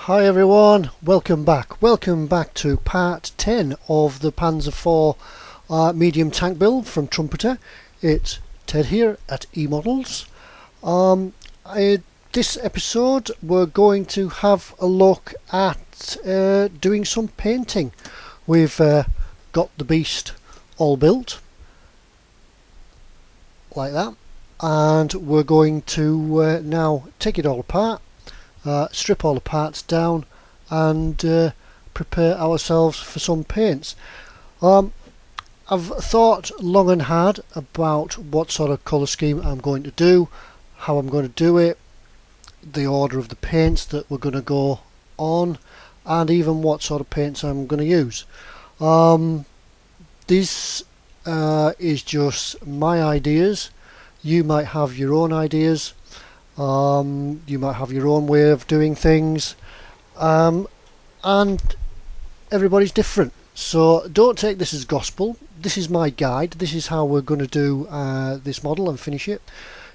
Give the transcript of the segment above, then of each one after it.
Hi everyone, welcome back. Welcome back to part 10 of the Panzer IV medium tank build from Trumpeter. It's Ted here at eModels. This episode we're going to have a look at doing some painting. We've got the beast all built like that, and we're going to now take it all apart. Strip all the parts down and prepare ourselves for some paints. I've thought long and hard about what sort of colour scheme I'm going to do, how I'm going to do it, the order of the paints that we're going to go on, and even what sort of paints I'm going to use. This is just my ideas. You might have your own ideas. You might have your own way of doing things, and everybody's different, so don't take this as gospel. This is my guide. This is how we're going to do this model and finish it.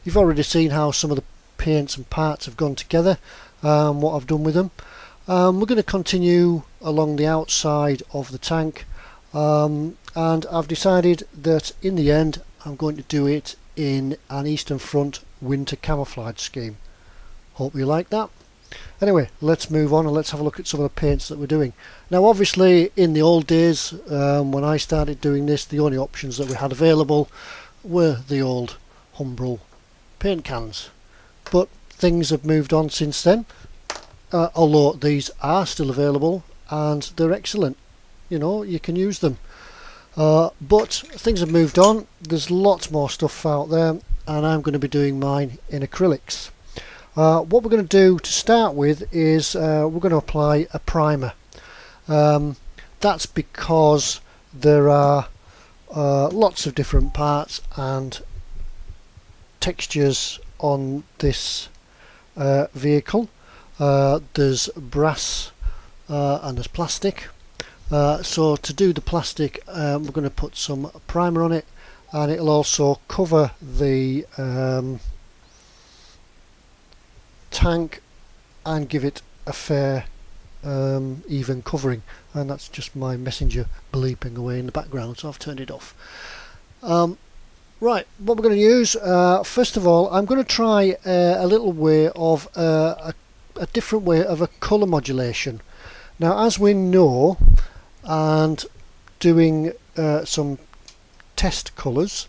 You've already seen how some of the paints and parts have gone together, what I've done with them. We're going to continue along the outside of the tank, and I've decided that in the end I'm going to do it in an Eastern Front winter camouflage scheme. Hope you like that. Anyway, let's move on and let's have a look at some of the paints that we're doing. Now obviously in the old days, when I started doing this, the only options that we had available were the old Humbrol paint cans, but things have moved on since then, although these are still available and they're excellent. You know, you can use them. But things have moved on. There's lots more stuff out there, and I'm going to be doing mine in acrylics. What we're going to do to start with is we're going to apply a primer. That's because there are lots of different parts and textures on this vehicle. There's brass and there's plastic. So to do the plastic, we're going to put some primer on it, and it'll also cover the tank and give it a fair even covering. And that's just my messenger bleeping away in the background, so I've turned it off. Right, what we're going to use, first of all, I'm going to try a little way of a different way of a colour modulation. Now, as we know, and doing some test colours,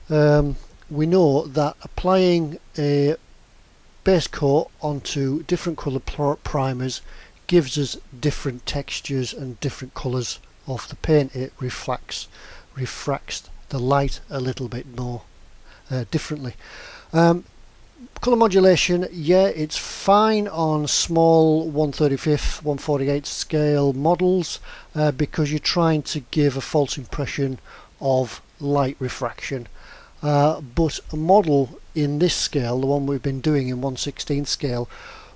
we know that applying a base coat onto different colour primers gives us different textures and different colours of the paint. It refracts the light a little bit more differently. Colour modulation, yeah, it's fine on small 1/35, 1/48 scale models because you're trying to give a false impression of light refraction. But a model in this scale, the one we've been doing in 1/16 scale,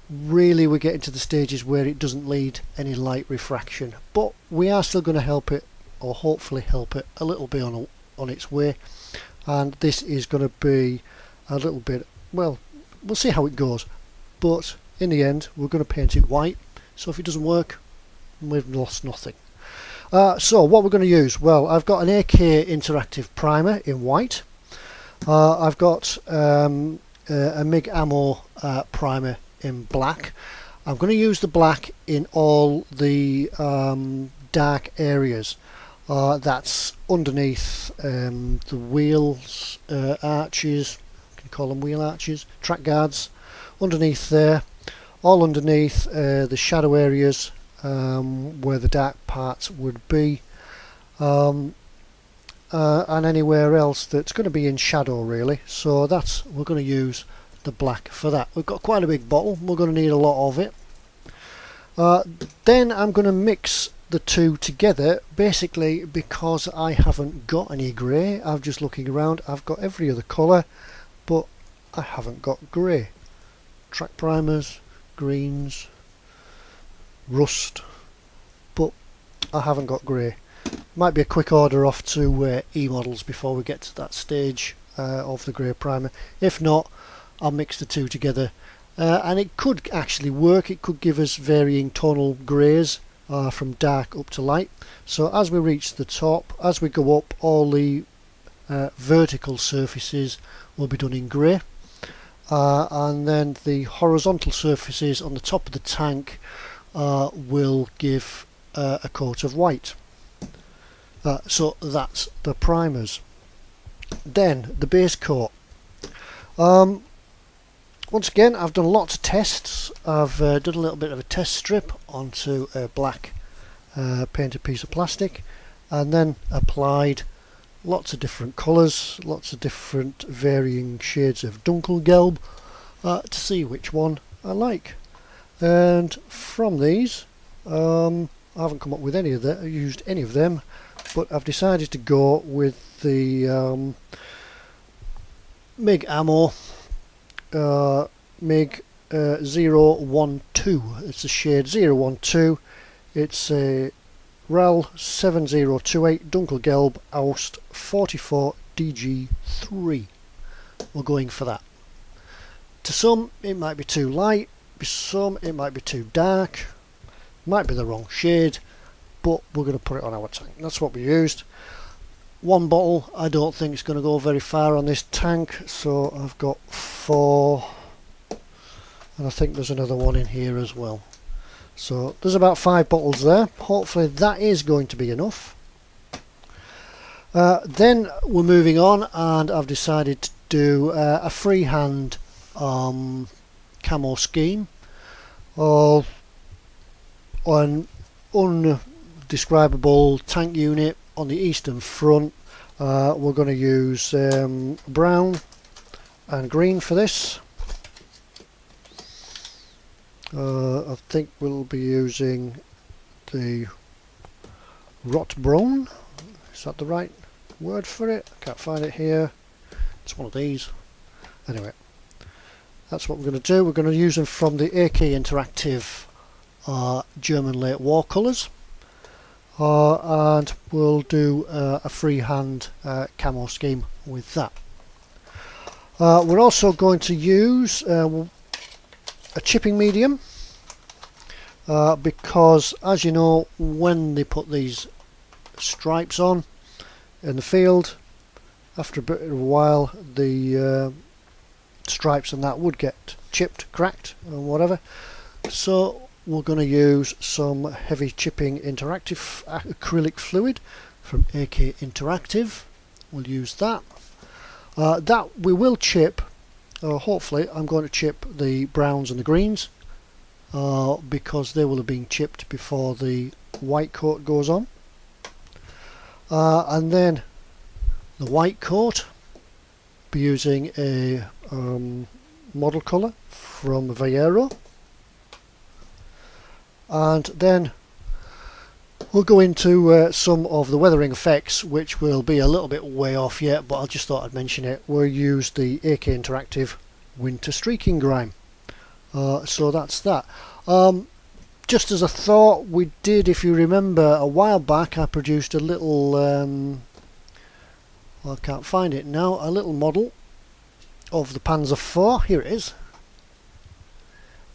really we're getting to the stages where it doesn't lead any light refraction. But we are still going to help it, or hopefully help it, a little bit on its way. And this is going to be a little bit, well, we'll see how it goes, but in the end we're going to paint it white, so if it doesn't work, we've lost nothing. So what we're going to use, well, I've got an AK interactive primer in white. I've got a MIG ammo primer in black. I'm going to use the black in all the dark areas. That's underneath the wheels arches, call them wheel arches, track guards, underneath there, all underneath the shadow areas where the dark parts would be, and anywhere else that's going to be in shadow really. So that's, we're going to use the black for that. We've got quite a big bottle, we're going to need a lot of it. Then I'm going to mix the two together, basically because I haven't got any grey. I'm just looking around, I've got every other colour, but I haven't got grey. Track primers, greens, rust, but I haven't got grey. Might be a quick order off to eModels before we get to that stage of the grey primer. If not, I'll mix the two together and it could actually work. It could give us varying tonal greys from dark up to light. So as we reach the top, as we go up, all the vertical surfaces will be done in grey, and then the horizontal surfaces on the top of the tank will give a coat of white. So that's the primers. Then the base coat. Once again, I've done lots of tests. I've done a little bit of a test strip onto a black painted piece of plastic, and then applied lots of different colours, lots of different varying shades of Dunkelgelb to see which one I like. And from these, I haven't come up with any of them, used any of them, but I've decided to go with the MIG Ammo MIG 012. It's the shade 012. It's a RAL 7028 Dunkelgelb Aust 44 DG3. We're going for that. To some it might be too light, to some it might be too dark, might be the wrong shade, but we're going to put it on our tank. That's what we used. One bottle, I don't think it's going to go very far on this tank, so I've got 4, and I think there's another one in here as well. So there's about 5 bottles there. Hopefully that is going to be enough. Then we're moving on, and I've decided to do a freehand camo scheme, or an undescribable tank unit on the eastern front. We're going to use brown and green for this. I think we'll be using the rot brown. Is that the right word for it? I can't find it here. It's one of these. Anyway, that's what we're going to do. We're going to use them from the AK Interactive German Late War colours. And we'll do a freehand camo scheme with that. We're also going to use a chipping medium, because as you know, when they put these stripes on in the field, after a bit of a while the stripes and that would get chipped, cracked and whatever. So we're going to use some heavy chipping interactive acrylic fluid from AK Interactive. We'll use that. That we will chip, hopefully I'm going to chip the browns and the greens, because they will have been chipped before the white coat goes on. And then the white coat, be using a model colour from Vallejo. And then we'll go into some of the weathering effects, which will be a little bit way off yet, but I just thought I'd mention it. We'll use the AK Interactive Winter Streaking Grime. So that's that. Just as a thought, we did, if you remember, a while back I produced a little, well, I can't find it now, a little model of the Panzer IV. Here it is.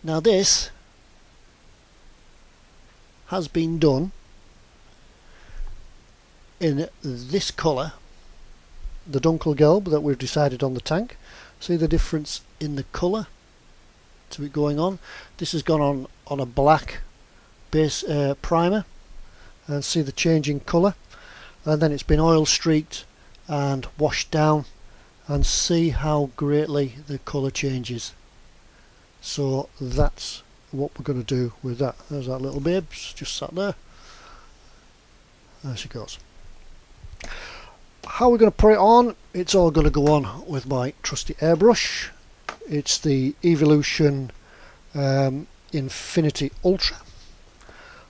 Now this has been done in this colour, the Dunkelgelb that we've decided on the tank. See the difference in the colour to it going on? This has gone on a black base primer, and see the change in colour, and then it's been oil streaked and washed down, and see how greatly the colour changes. So that's what we're going to do with that. There's that little babe just sat there. There she goes. How we're going to put it on, it's all going to go on with my trusty airbrush. It's the Evolution Infinity Ultra.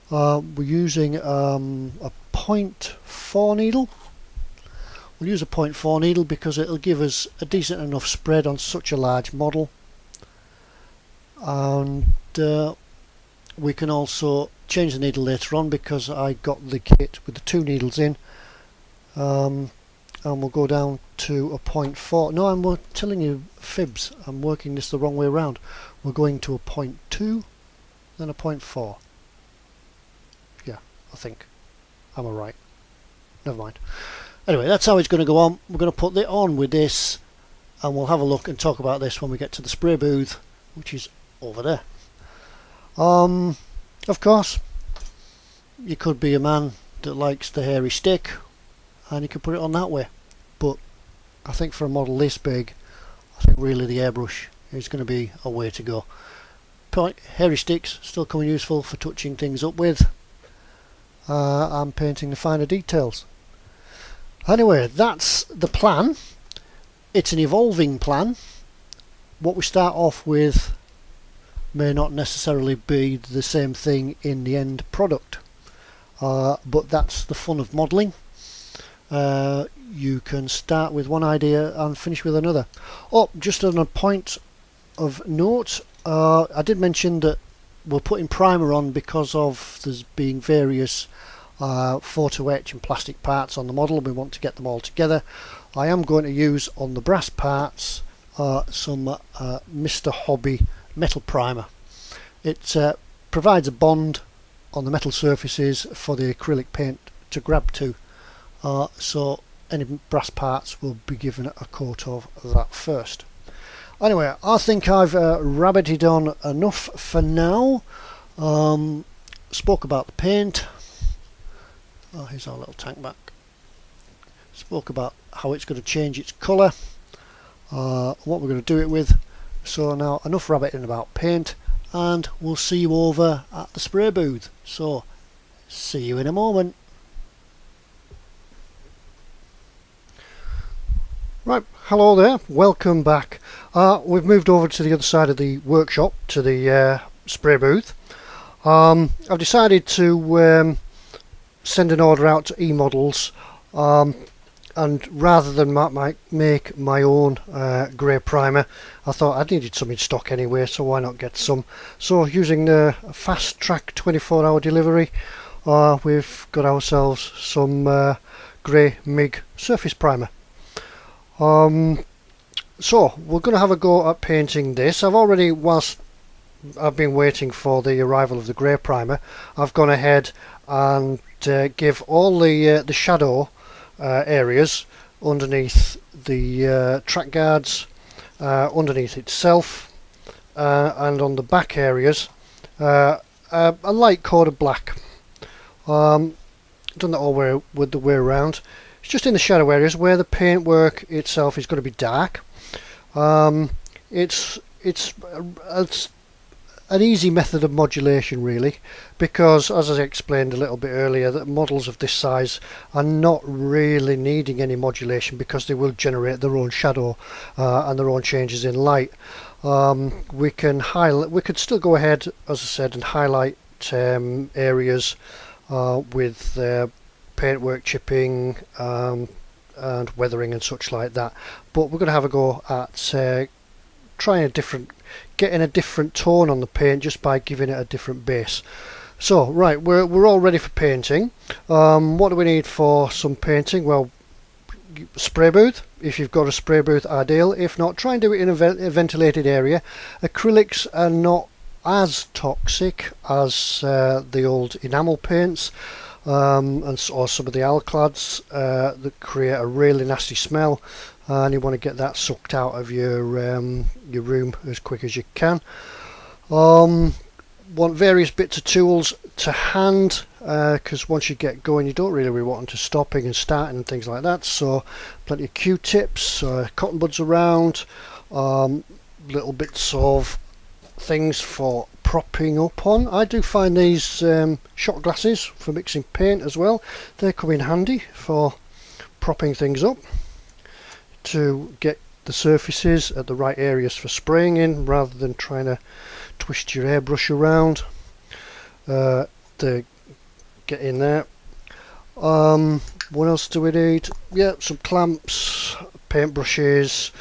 We're using a 0.4 needle. We'll use a 0.4 needle because it'll give us a decent enough spread on such a large model, and we can also change the needle later on because I got the kit with the 2 needles in, and we'll go down to a 0.4. No, I'm telling you fibs. I'm working this the wrong way around. We're going to a 0.2, then a 0.4. Yeah, I think. Am I right? Never mind. Anyway, that's how it's going to go on. We're going to put it on with this, and we'll have a look and talk about this when we get to the spray booth, which is over there. Of course, you could be a man that likes the hairy stick, and you could put it on that way. But I think for a model this big, I think really the airbrush is going to be a way to go. Hairy sticks still coming useful for touching things up with. And painting the finer details. Anyway, that's the plan. It's an evolving plan. What we start off with may not necessarily be the same thing in the end product, but that's the fun of modelling. You can start with one idea and finish with another. Oh, just on a point of note, I did mention that we're putting primer on because of there's being various photo etch and plastic parts on the model, and we want to get them all together. I am going to use on the brass parts some Mr. Hobby metal primer. It provides a bond on the metal surfaces for the acrylic paint to grab to, so any brass parts will be given a coat of that first. Anyway, I think I've rabbited on enough for now. Spoke about the paint. Oh, here's our little tank back. Spoke about how it's going to change its colour, what we're going to do it with. So now enough rabbiting about paint, and we'll see you over at the spray booth. So see you in a moment. Right, hello there, welcome back. We've moved over to the other side of the workshop, to the spray booth. I've decided to send an order out to eModels, and rather than make my own grey primer, I thought I needed some in stock anyway, so why not get some. So using the fast track 24-hour delivery, we've got ourselves some grey MIG surface primer. So we're going to have a go at painting this. Whilst I've been waiting for the arrival of the grey primer, I've gone ahead and give all the shadow areas underneath the track guards, underneath itself, and on the back areas a light coat of black. Done that all with the way around. It's just in the shadow areas where the paintwork itself is going to be dark. It's an easy method of modulation really, because as I explained a little bit earlier, that models of this size are not really needing any modulation because they will generate their own shadow and their own changes in light. We could still go ahead, as I said, and highlight areas with paintwork chipping and weathering and such like that, but we're going to have a go at getting a different tone on the paint just by giving it a different base. So right, we're all ready for painting. What do we need for some painting? Well, spray booth. If you've got a spray booth, ideal. If not, try and do it in a ventilated area. Acrylics are not as toxic as the old enamel paints, or some of the alclads that create a really nasty smell, and you want to get that sucked out of your room as quick as you can. Want various bits of tools to hand, because once you get going you don't really want them to stopping and starting and things like that, so plenty of Q-tips, cotton buds around, little bits of things for propping up on. I do find these shot glasses for mixing paint as well. They come in handy for propping things up to get the surfaces at the right areas for spraying in, rather than trying to twist your airbrush around to get in there. What else do we need? Yeah, some clamps, paint brushes,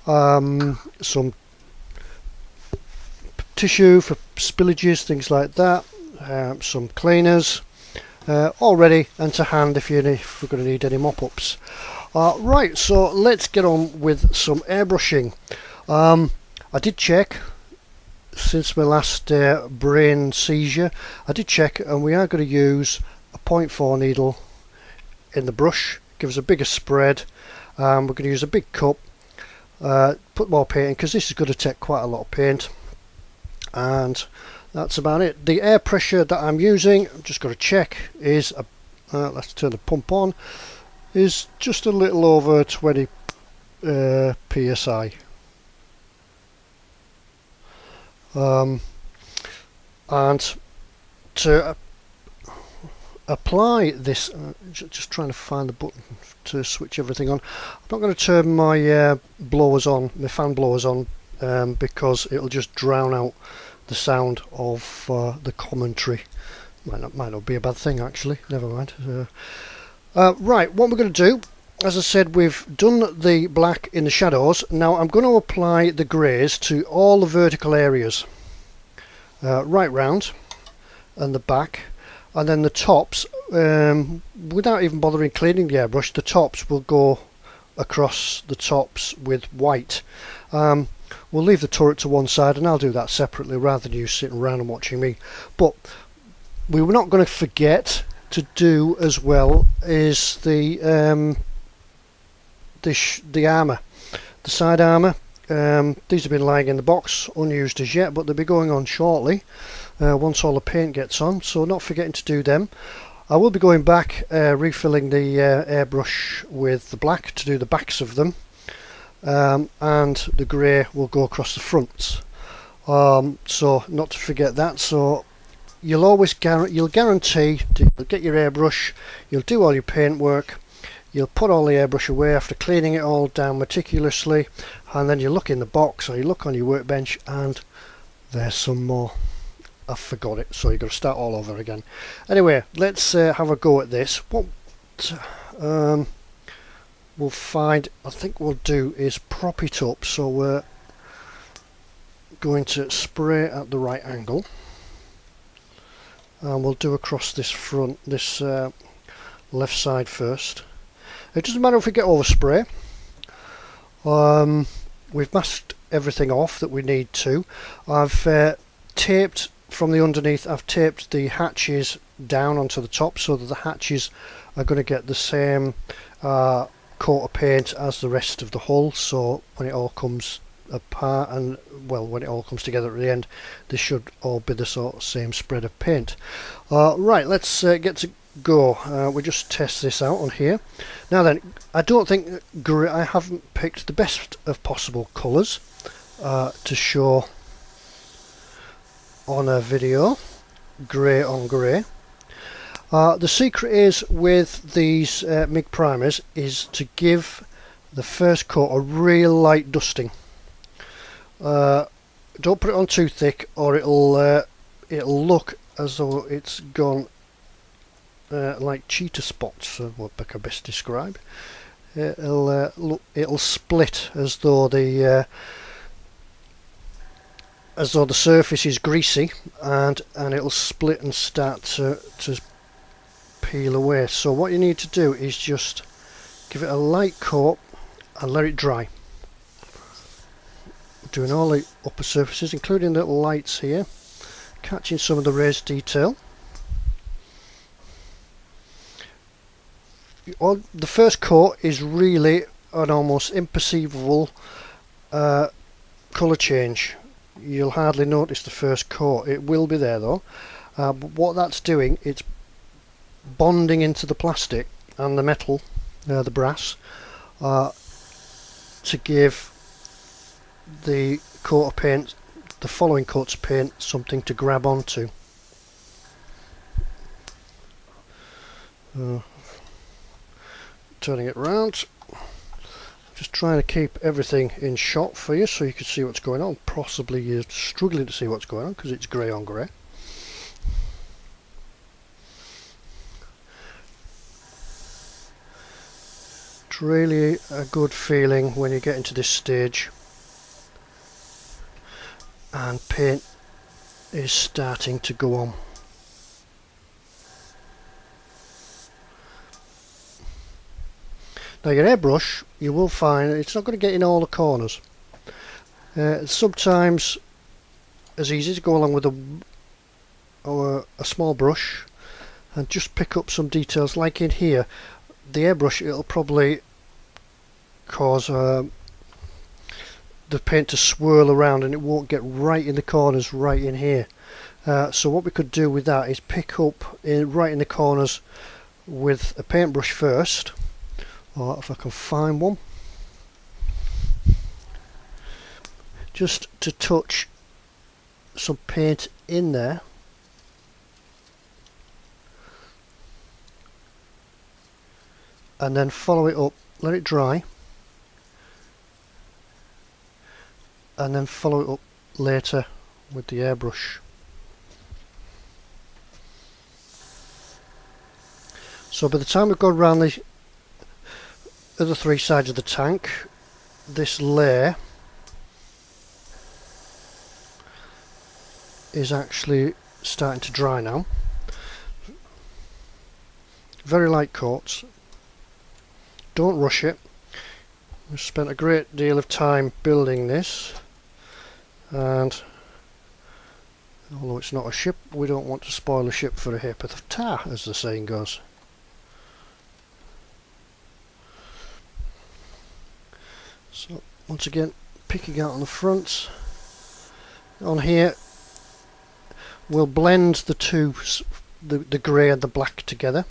some tissue for spillages, things like that, some cleaners, all ready and to hand if we're going to need any mop-ups. Right, so let's get on with some airbrushing. I did check since my last brain seizure. I did check, and we are going to use a 0.4 needle in the brush. Give us a bigger spread. We're going to use a big cup. Put more paint in because this is going to take quite a lot of paint, and that's about it. The air pressure that I'm using, I'm just going to check, is let's turn the pump on, is just a little over 20 psi. And to apply this, just trying to find the button to switch everything on. I'm not going to turn my blowers on, my fan blowers on, because it'll just drown out the sound of the commentary. Might not be a bad thing actually. Never mind. Right, what we're going to do, as I said, we've done the black in the shadows. Now I'm going to apply the greys to all the vertical areas, right round and the back. And then the tops, without even bothering cleaning the airbrush, the tops will go across the tops with white. We'll leave the turret to one side, and I'll do that separately rather than you sitting around and watching me. But we were not going to forget to do as well is the armour, the side armour. These have been lying in the box unused as yet, but they'll be going on shortly. Once all the paint gets on, so not forgetting to do them. I will be going back, refilling the airbrush with the black to do the backs of them, and the grey will go across the fronts. So not to forget that. So you'll always guarantee you'll get your airbrush, you'll do all your paint work, you'll put all the airbrush away after cleaning it all down meticulously, and then you look in the box or you look on your workbench and there's some more. I forgot it, so you've got to start all over again. Anyway, let's have a go at this. What we'll find, I think we'll do is prop it up. So we're going to spray at the right angle, and we'll do across this front, this left side first. It doesn't matter if we get overspray. We've masked everything off that we need to. I've taped from the underneath, I've taped the hatches down onto the top so that the hatches are going to get the same coat of paint as the rest of the hull, so when it all comes apart, and well, when it all comes together at the end, this should all be the sort of same spread of paint. Right, let's get to go. We just test this out on here. Now then, I don't think I haven't picked the best of possible colours to show on a video, grey on grey. The secret is with these MIG primers is to give the first coat a real light dusting. Don't put it on too thick, or it'll look as though it's gone like cheetah spots, what I can best describe. It'll split as though the surface is greasy, and it'll split and start to peel away. So what you need to do is just give it a light coat and let it dry. Doing all the upper surfaces, including the little lights here, catching some of the raised detail. The first coat is really an almost imperceivable colour change. You'll hardly notice the first coat. It will be there though, but what that's doing, it's bonding into the plastic and the metal, the brass, to give the coat of paint, the following coats of paint, something to grab onto. Turning it around, just trying to keep everything in shot for you so you can see what's going on. Possibly you're struggling to see what's going on because it's grey on grey. It's really a good feeling when you get into this stage and paint is starting to go on. Now your airbrush, you will find it's not going to get in all the corners. Sometimes it's easy to go along with a small brush and just pick up some details, like in here. The airbrush, it'll probably cause the paint to swirl around and it won't get right in the corners right in here. So what we could do with that is pick up right in the corners with a paintbrush first, or if I can find one, just to touch some paint in there. And then follow it up, let it dry, and then follow it up later with the airbrush. So by the time we've gone around the other three sides of the tank, this layer is actually starting to dry now. Very light coats. Don't rush it. We've spent a great deal of time building this, and although it's not a ship, we don't want to spoil a ship for a ha'porth of tar, as the saying goes. So once again, picking out on the front. On here we'll blend the two, the grey and the black together.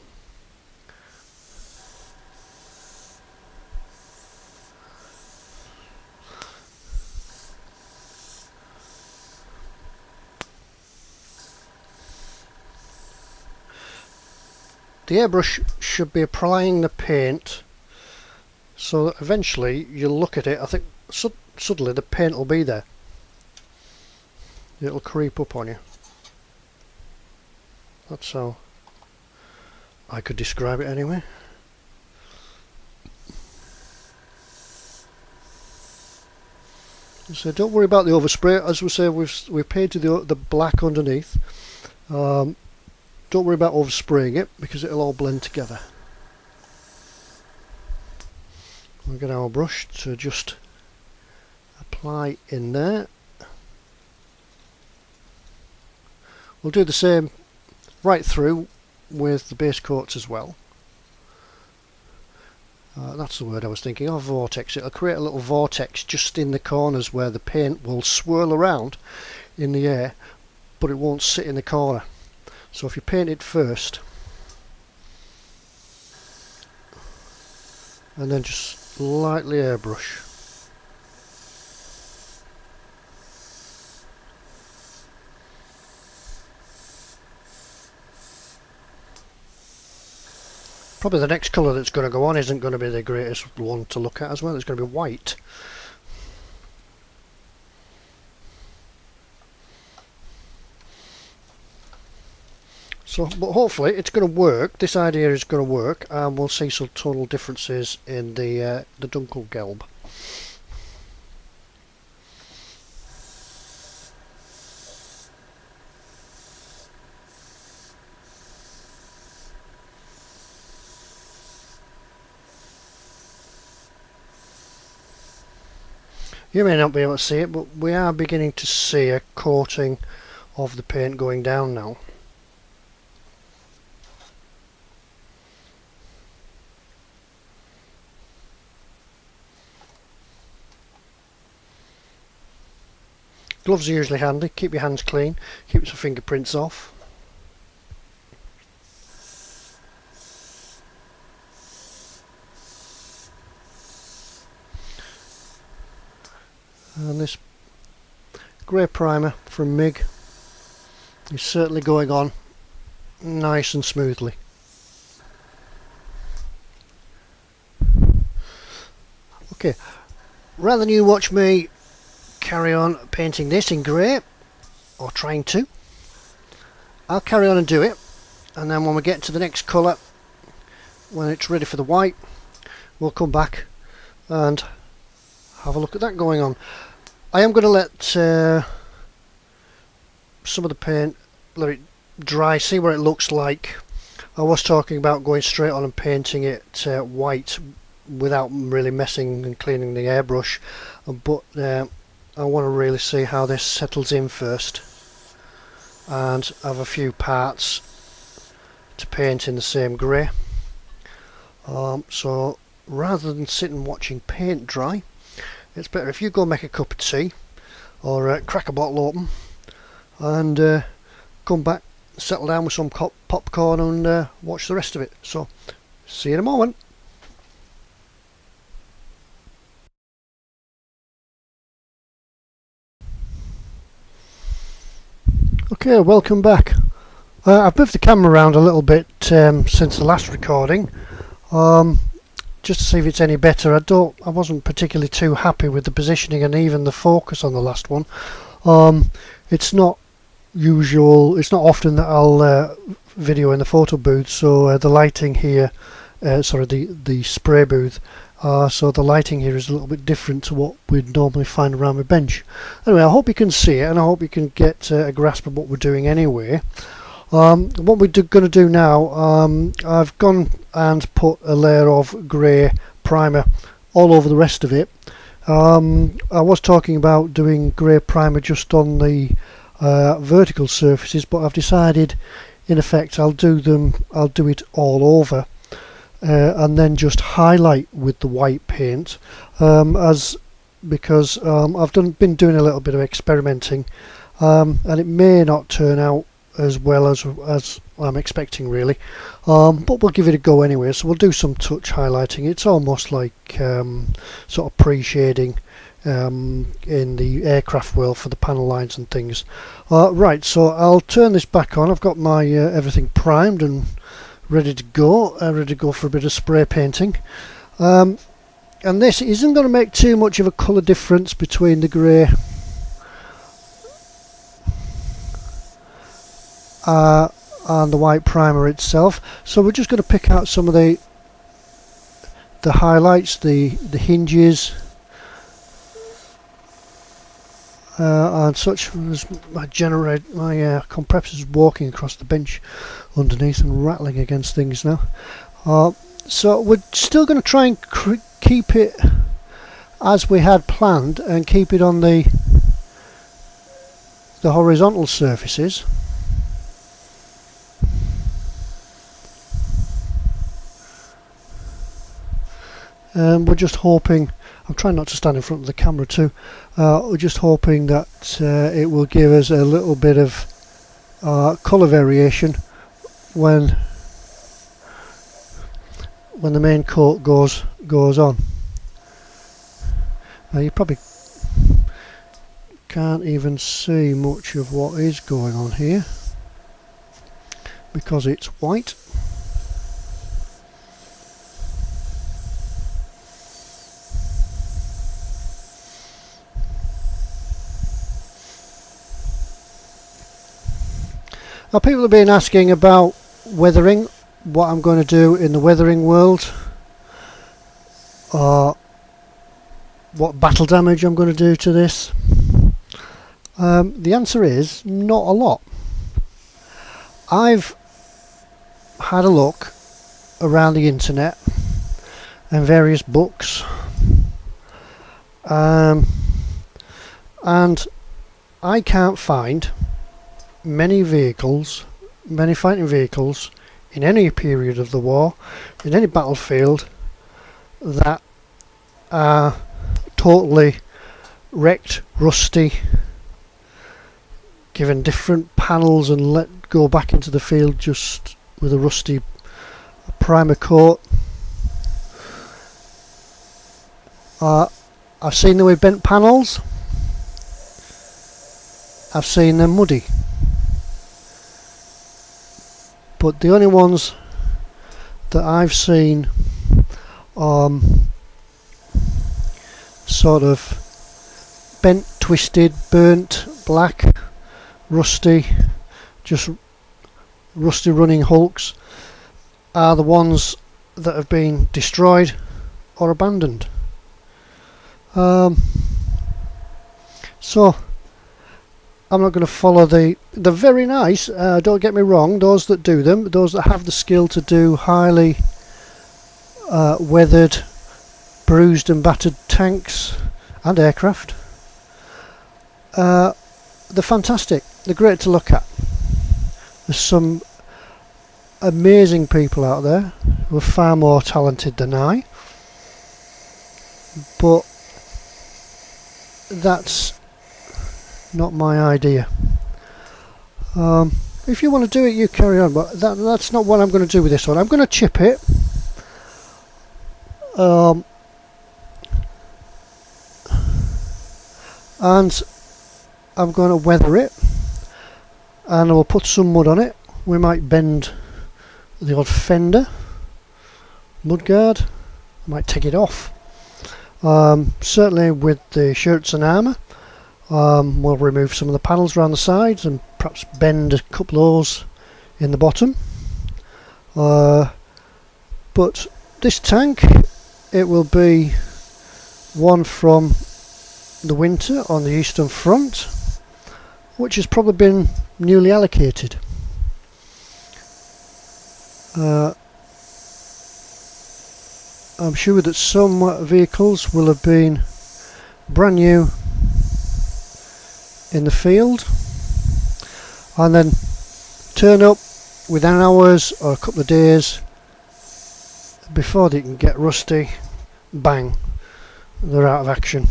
The airbrush should be applying the paint so that eventually you'll look at it, I think suddenly the paint will be there. It'll creep up on you. That's how I could describe it anyway. So don't worry about the overspray. As we say, we've painted the black underneath. Don't worry about overspraying it because it'll all blend together. We'll get our brush to just apply in there. We'll do the same right through with the base coats as well. That's the word I was thinking of, vortex. It'll create a little vortex just in the corners where the paint will swirl around in the air, but it won't sit in the corner. So if you paint it first and then just lightly airbrush, probably the next colour that's going to go on isn't going to be the greatest one to look at as well. It's going to be white. So, but hopefully it's going to work. This idea is going to work, and we'll see some total differences in the Dunkelgelb. You may not be able to see it, but we are beginning to see a coating of the paint going down now. Gloves are usually handy. Keep your hands clean, keeps your fingerprints off. And this grey primer from MIG is certainly going on nice and smoothly. Okay, rather than you watch me carry on painting this in grey, or trying to, I'll carry on and do it, and then when we get to the next colour, when it's ready for the white, we'll come back and have a look at that going on. I am going to let some of the paint, let it dry, see what it looks like. I was talking about going straight on and painting it white without really messing and cleaning the airbrush, but I want to really see how this settles in first, and have a few parts to paint in the same grey. So rather than sitting watching paint dry, it's better if you go make a cup of tea or crack a bottle open and come back, settle down with some popcorn and watch the rest of it. So see you in a moment. Okay, welcome back. I've moved the camera around a little bit since the last recording, just to see if it's any better. I wasn't particularly too happy with the positioning and even the focus on the last one. It's not usual, it's not often that I'll video in the photo booth, so the lighting here, sorry, the spray booth, so the lighting here is a little bit different to what we'd normally find around my bench. Anyway, I hope you can see it, and I hope you can get a grasp of what we're doing anyway. What we're going to do now, I've gone and put a layer of grey primer all over the rest of it. I was talking about doing grey primer just on the vertical surfaces, but I've decided in effect I'll do it all over, and then just highlight with the white paint, because I've been doing a little bit of experimenting, and it may not turn out as well as I'm expecting, really, but we'll give it a go anyway. So we'll do some touch highlighting. It's almost like sort of pre-shading in the aircraft world for the panel lines and things. Right, so I'll turn this back on. I've got my everything primed and ready to go for a bit of spray painting, and this isn't going to make too much of a colour difference between the grey and the white primer itself. So we're just going to pick out some of the highlights, the hinges and such, as my compressor's walking across the bench underneath and rattling against things now. So we're still going to try and keep it as we had planned and keep it on the horizontal surfaces. We're just hoping, I'm trying not to stand in front of the camera too, we're just hoping that it will give us a little bit of colour variation when the main coat goes on. Now you probably can't even see much of what is going on here because it's white. Now people have been asking about weathering, what I'm going to do in the weathering world, what battle damage I'm going to do to this. The answer is not a lot. I've had a look around the internet and various books, and I can't find many fighting vehicles in any period of the war, in any battlefield, that are totally wrecked, rusty, given different panels and let go back into the field just with a rusty primer coat. I've seen them with bent panels, I've seen them muddy, but the only ones that I've seen sort of bent, twisted, burnt, black, rusty, just rusty running hulks are the ones that have been destroyed or abandoned. So I'm not going to follow they're very nice, don't get me wrong, those that do them, those that have the skill to do highly weathered bruised and battered tanks and aircraft. They're fantastic. They're great to look at. There's some amazing people out there who are far more talented than I, but that's not my idea. If you want to do it, you carry on, but that's not what I'm going to do with this one. I'm going to chip it. And I'm going to weather it, and I will put some mud on it. We might bend the odd fender, mudguard. I might take it off. Certainly with the shirts and armour, we'll remove some of the panels around the sides and perhaps bend a couple of those in the bottom. But this tank, it will be one from the winter on the Eastern Front, which has probably been newly allocated. I'm sure that some vehicles will have been brand new in the field and then turn up within hours or a couple of days before they can get rusty. Bang, they're out of action,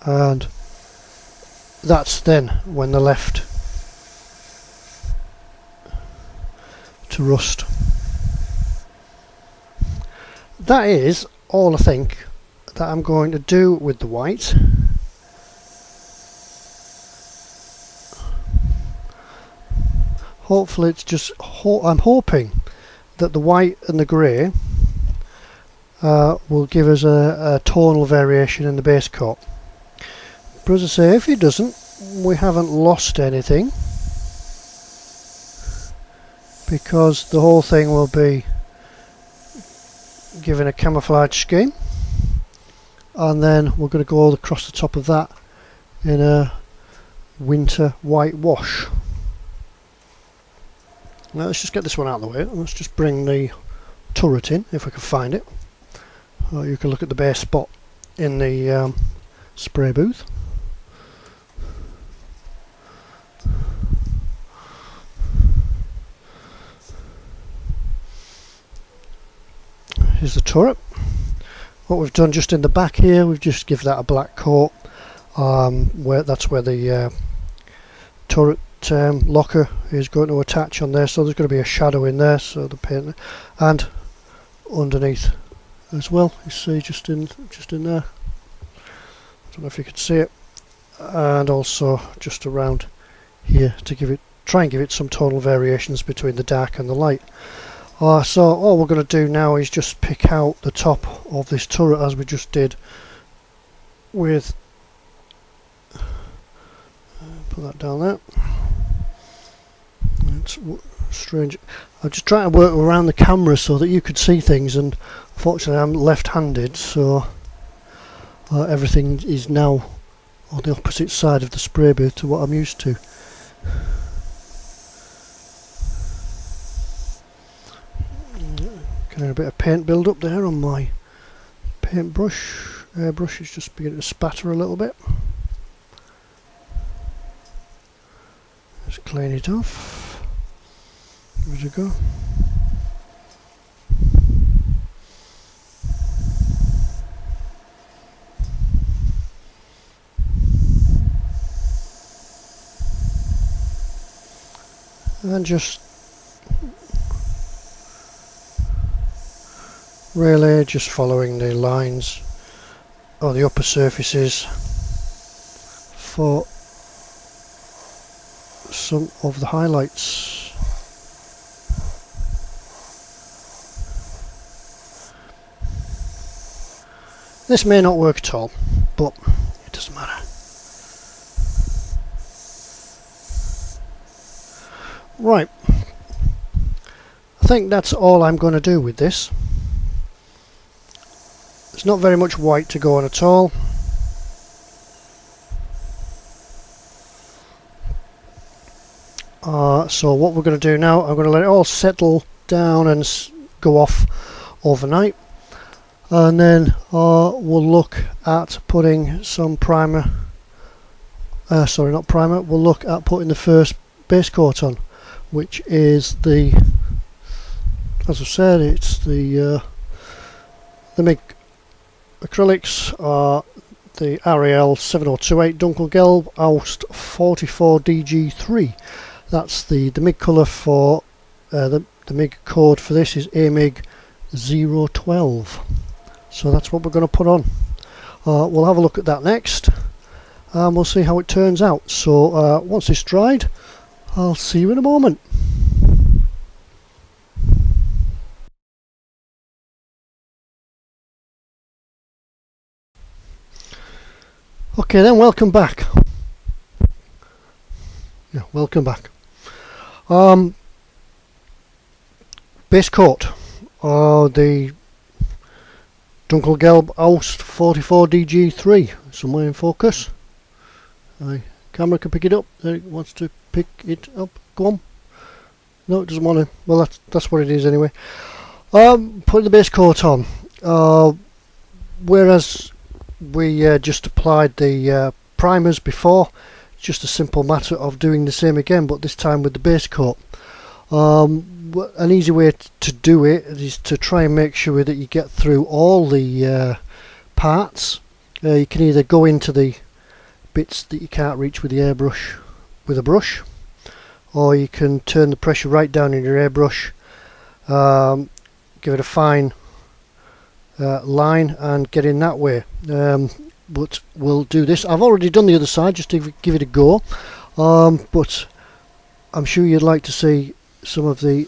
and that's then when they're left to rust. That is all I think that I'm going to do with the white. Hopefully it's just I'm hoping that the white and the grey will give us a tonal variation in the base coat. But as I say, if it doesn't, we haven't lost anything, because the whole thing will be given a camouflage scheme, and then we're going to go all across the top of that in a winter white wash. Now let's just get this one out of the way. Let's just bring the turret in, if I can find it. You can look at the bare spot in the spray booth. Here's the turret. What we've done just in the back here, we've just given that a black coat. That's where the turret locker is going to attach on there, so there's going to be a shadow in there, so the paint, and underneath as well, you see, just in there, I don't know if you can see it, and also just around here to try and give it some tonal variations between the dark and the light. So all we're going to do now is just pick out the top of this turret, as we just did with, put that down there. It's strange. I'm just trying to work around the camera so that you could see things, and unfortunately I'm left-handed, so everything is now on the opposite side of the spray booth to what I'm used to. Getting a bit of paint build up there on my paintbrush. Airbrush is just beginning to spatter a little bit. Just clean it off. There we go. And just really just following the lines or the upper surfaces for some of the highlights. This may not work at all, but it doesn't matter. Right, I think that's all I'm going to do with this. There's not very much white to go on at all. So what we're going to do now, I'm going to let it all settle down and go off overnight. and then we'll look at putting some primer, sorry, not primer, we'll look at putting the first base coat on, which is the, as I said, it's the MIG acrylics, the Ariel 7028 Dunkelgelb Aust 44 DG3. That's the MIG colour for the MIG code for this is AMIG 012. So that's what we're going to put on. We'll have a look at that next, and we'll see how it turns out. So once it's dried, I'll see you in a moment. Okay then, welcome back. Yeah, welcome back. Base coat, the Dunkelgelb Aust 44 DG3, somewhere in focus. Camera can pick it up. There, it wants to pick it up. Go on. No, it doesn't want to. Well, that's what it is anyway. Put the base coat on. Whereas we just applied the primers before, it's just a simple matter of doing the same again, but this time with the base coat. An easy way to do it is to try and make sure that you get through all the parts. You can either go into the bits that you can't reach with the airbrush with a brush, or you can turn the pressure right down in your airbrush, give it a fine line and get in that way. But we'll do this. I've already done the other side just to give it a go, but I'm sure you'd like to see some of the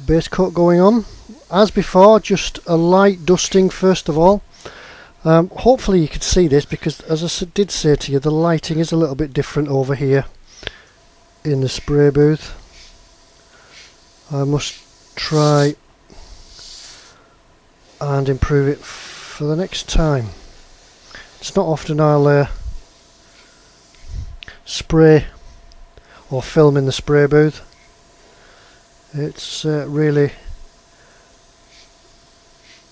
base coat going on. As before, just a light dusting first of all. Hopefully you could see this, because as I did say to you, the lighting is a little bit different over here in the spray booth. I must try and improve it for the next time. It's not often I'll spray or film in the spray booth. It's really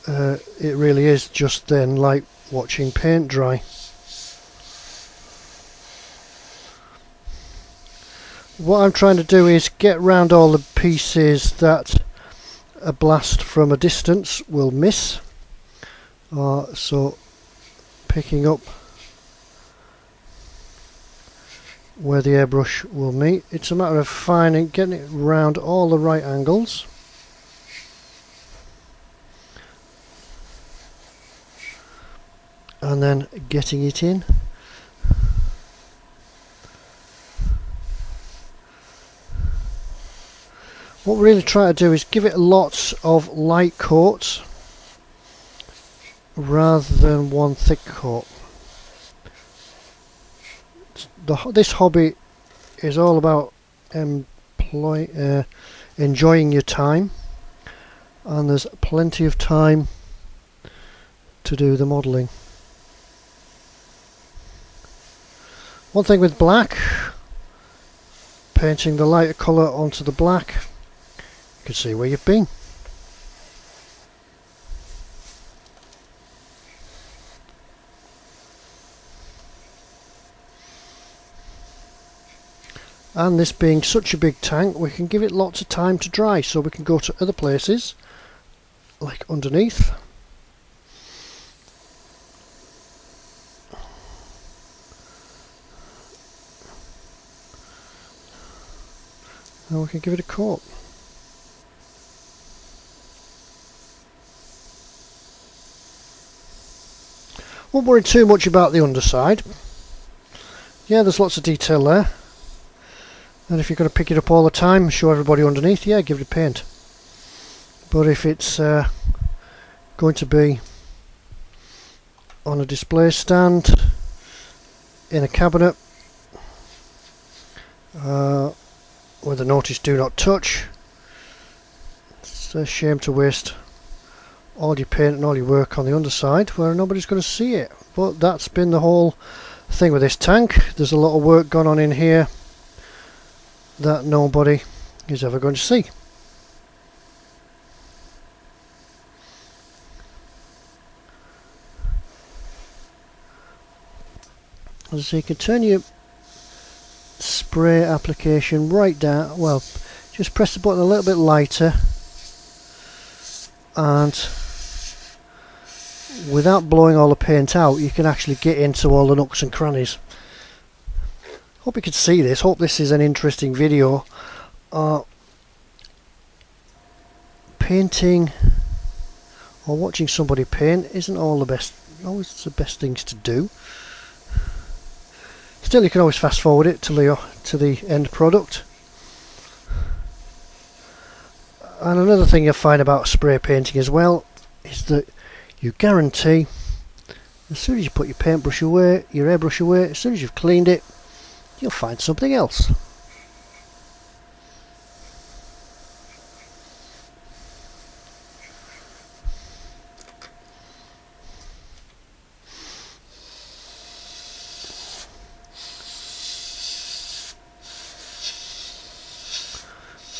it really is just then like watching paint dry. What I'm trying to do is get round all the pieces that a blast from a distance will miss. So picking up where the airbrush will meet. It's a matter of finding, getting it round all the right angles. And then getting it in. What we're really trying to do is give it lots of light coats rather than one thick coat. This hobby is all about enjoying your time, and there's plenty of time to do the modelling. One thing with black, painting the lighter colour onto the black, you can see where you've been. And this being such a big tank, we can give it lots of time to dry, so we can go to other places like underneath. And we can give it a coat. Won't worry too much about the underside. Yeah, there's lots of detail there. And if you're going to pick it up all the time, show everybody underneath, yeah, give it a paint. But if it's going to be on a display stand, in a cabinet, with a notice do not touch, it's a shame to waste all your paint and all your work on the underside where nobody's going to see it. But that's been the whole thing with this tank. There's a lot of work gone on in here that nobody is ever going to see. As I say, you can turn your spray application right down. Well, just press the button a little bit lighter, and without blowing all the paint out, you can actually get into all the nooks and crannies. Hope you can see this. Hope this is an interesting video. Painting or watching somebody paint isn't always the best things to do. Still, you can always fast forward it to the end product. And another thing you'll find about spray painting as well is that you guarantee, as soon as you put your paintbrush away, your airbrush away, as soon as you've cleaned it, you'll find something else.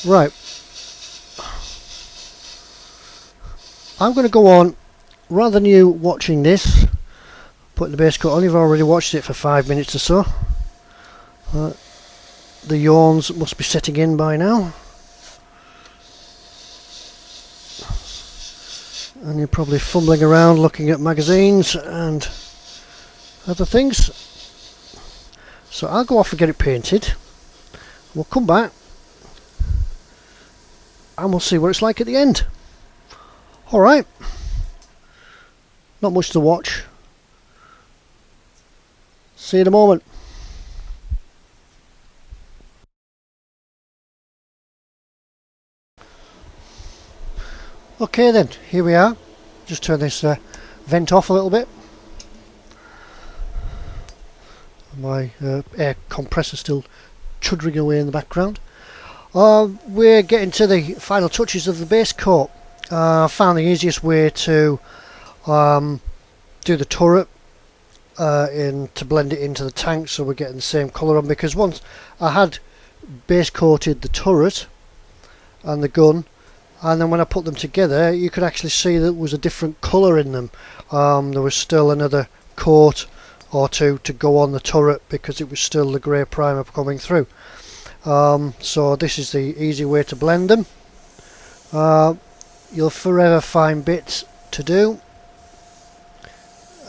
Right, I'm going to go on, rather than you watching this, putting the base coat on. You've already watched it for 5 minutes or so. The yawns must be setting in by now, and you're probably fumbling around looking at magazines and other things. So I'll go off and get it painted. We'll come back and we'll see what it's like at the end. Alright, not much to watch. See you in a moment. Okay then, here we are. Just turn this vent off a little bit. My air compressor still chuddering away in the background. We're getting to the final touches of the base coat. I found the easiest way to do the turret to blend it into the tank, so we're getting the same colour on, because once I had base coated the turret and the gun, and then when I put them together you could actually see that there was a different colour in them. There was still another coat or two to go on the turret because it was still the grey primer coming through. So this is the easy way to blend them. You'll forever find bits to do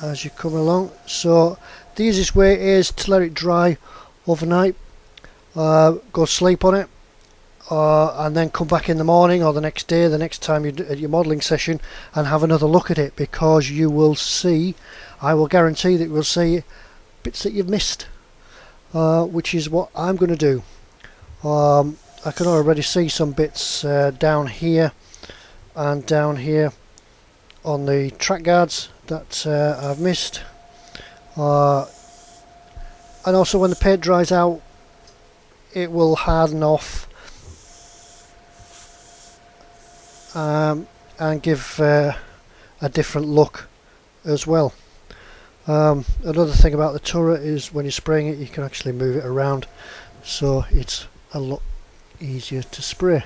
as you come along. So the easiest way is to let it dry overnight, go sleep on it, and then come back in the morning or the next day, the next time you're at your modelling session, and have another look at it, because you will see, I will guarantee that you will see bits that you've missed, which is what I'm going to do. I can already see some bits down here and down here on the track guards that I've missed, and also when the paint dries out it will harden off and give a different look as well. Another thing about the turret is when you're spraying it you can actually move it around, so it's a lot easier to spray.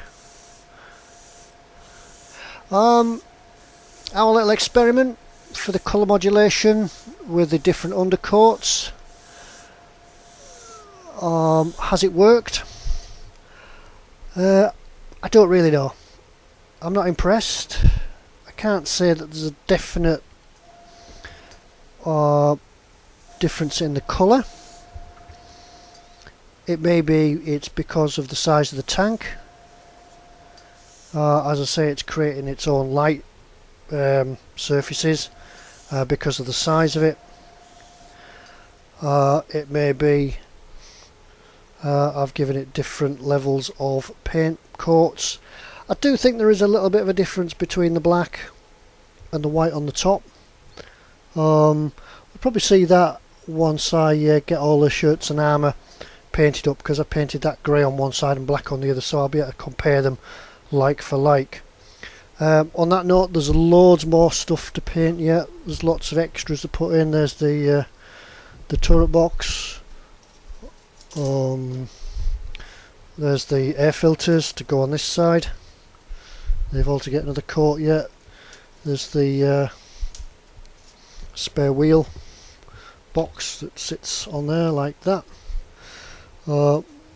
Our little experiment for the colour modulation with the different undercoats, has it worked? I don't really know. I'm not impressed. I can't say that there's a definite difference in the colour. It may be it's because of the size of the tank. As I say, it's creating its own light surfaces because of the size of it. It may be I've given it different levels of paint coats. I do think there is a little bit of a difference between the black and the white on the top. We'll probably see that once I get all the shirts and armour painted up, because I painted that grey on one side and black on the other, so I'll be able to compare them like for like. On that note, there's loads more stuff to paint yet. There's lots of extras to put in. There's the turret box. There's the air filters to go on this side. They've all to get another coat yet. There's the spare wheel box that sits on there like that.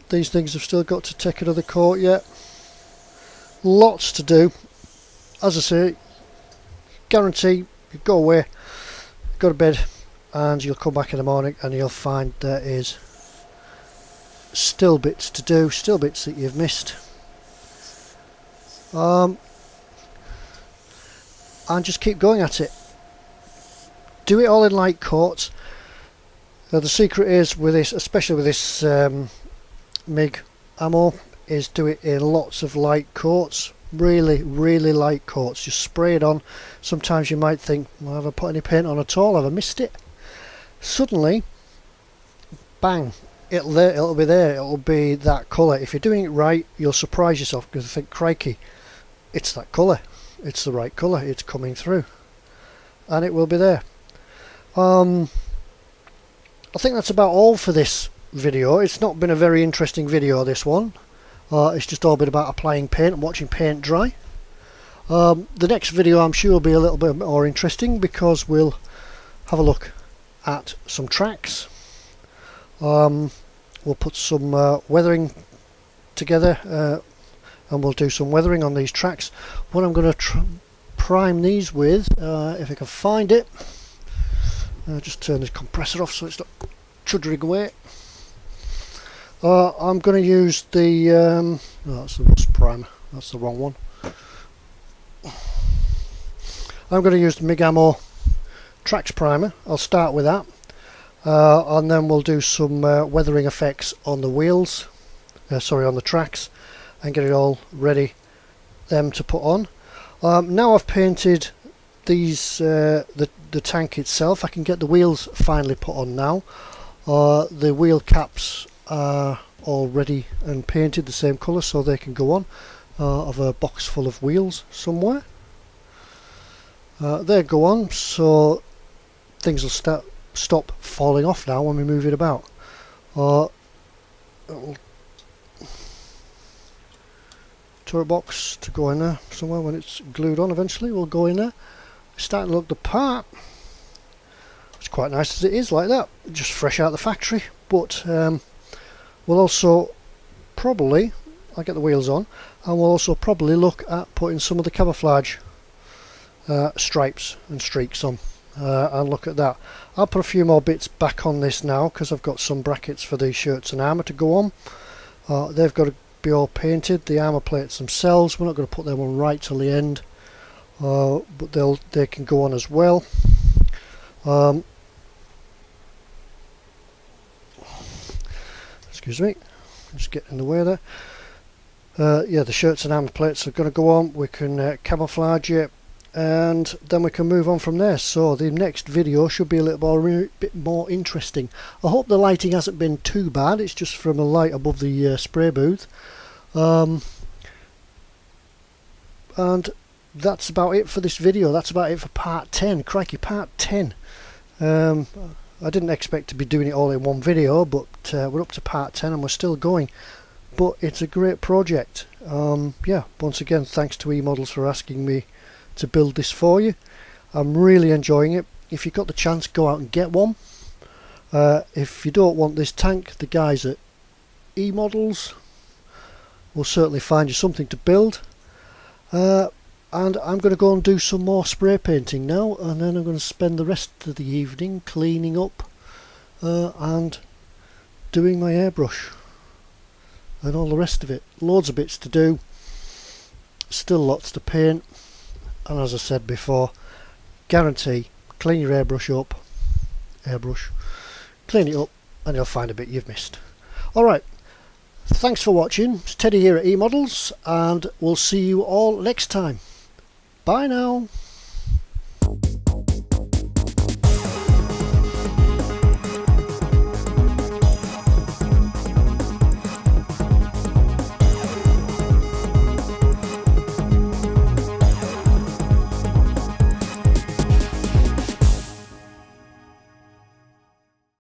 These things have still got to take another coat yet. Lots to do. As I say, guarantee you go away, go to bed, and you'll come back in the morning and you'll find there is still bits to do, still bits that you've missed. And just keep going at it. Do it all in light coats. The secret is with this, especially with this MiG ammo, is do it in lots of light coats. Really light coats. Just spray it on. Sometimes you might think, well, have I put any paint on at all? Have I missed it? Suddenly, bang, it'll be there. It'll be that colour. If you're doing it right, you'll surprise yourself because you think, crikey, it's that colour. It's the right colour. It's coming through, and it will be there. I think that's about all for this video. It's not been a very interesting video, this one. It's just all been about applying paint and watching paint dry. The next video I'm sure will be a little bit more interesting because we'll have a look at some tracks. We'll put some weathering together and we'll do some weathering on these tracks. What I'm going to prime these with, if I can find it, just turn the compressor off so it's not chuddering away. I'm going to use the oh, that's the rust primer, that's the wrong one. I'm going to use the MiG Ammo Tracks primer. I'll start with that, and then we'll do some weathering effects on the wheels, on the tracks, and get it all ready them to put on. Now I've painted these the tank itself, I can get the wheels finally put on now. The wheel caps are all ready and painted the same colour so they can go on. Of a box full of wheels somewhere. They go on, so things will stop falling off now when we move it about. Turret box to go in there somewhere. When it's glued on eventually will go in there. It's starting to look the part. It's quite nice as it is like that, just fresh out of the factory. But we'll also probably, I'll get the wheels on, and we'll also probably look at putting some of the camouflage stripes and streaks on and look at that. I'll put a few more bits back on this now because I've got some brackets for the shirts and armour to go on. They've got to be all painted. The armour plates themselves, we're not going to put them on right till the end, but they can go on as well. Excuse me, just get in the way there. Yeah, the shirts and armour plates are going to go on. We can camouflage it, and then we can move on from there. So the next video should be a little bit more interesting. I hope the lighting hasn't been too bad. It's just from a light above the spray booth. And that's about it for this video. That's about it for part 10. Crikey, part 10. I didn't expect to be doing it all in one video, but we're up to part 10 and we're still going. But it's a great project. Yeah, once again, thanks to eModels for asking me to build this for you. I'm really enjoying it. If you've got the chance, go out and get one. If you don't want this tank, the guys at eModels will certainly find you something to build. And I'm going to go and do some more spray painting now, and then I'm going to spend the rest of the evening cleaning up and doing my airbrush and all the rest of it. Loads of bits to do, still lots to paint, and as I said before, guarantee clean your airbrush, clean it up, and you'll find a bit you've missed. Alright, thanks for watching. It's Teddy here at eModels, and we'll see you all next time. Bye now.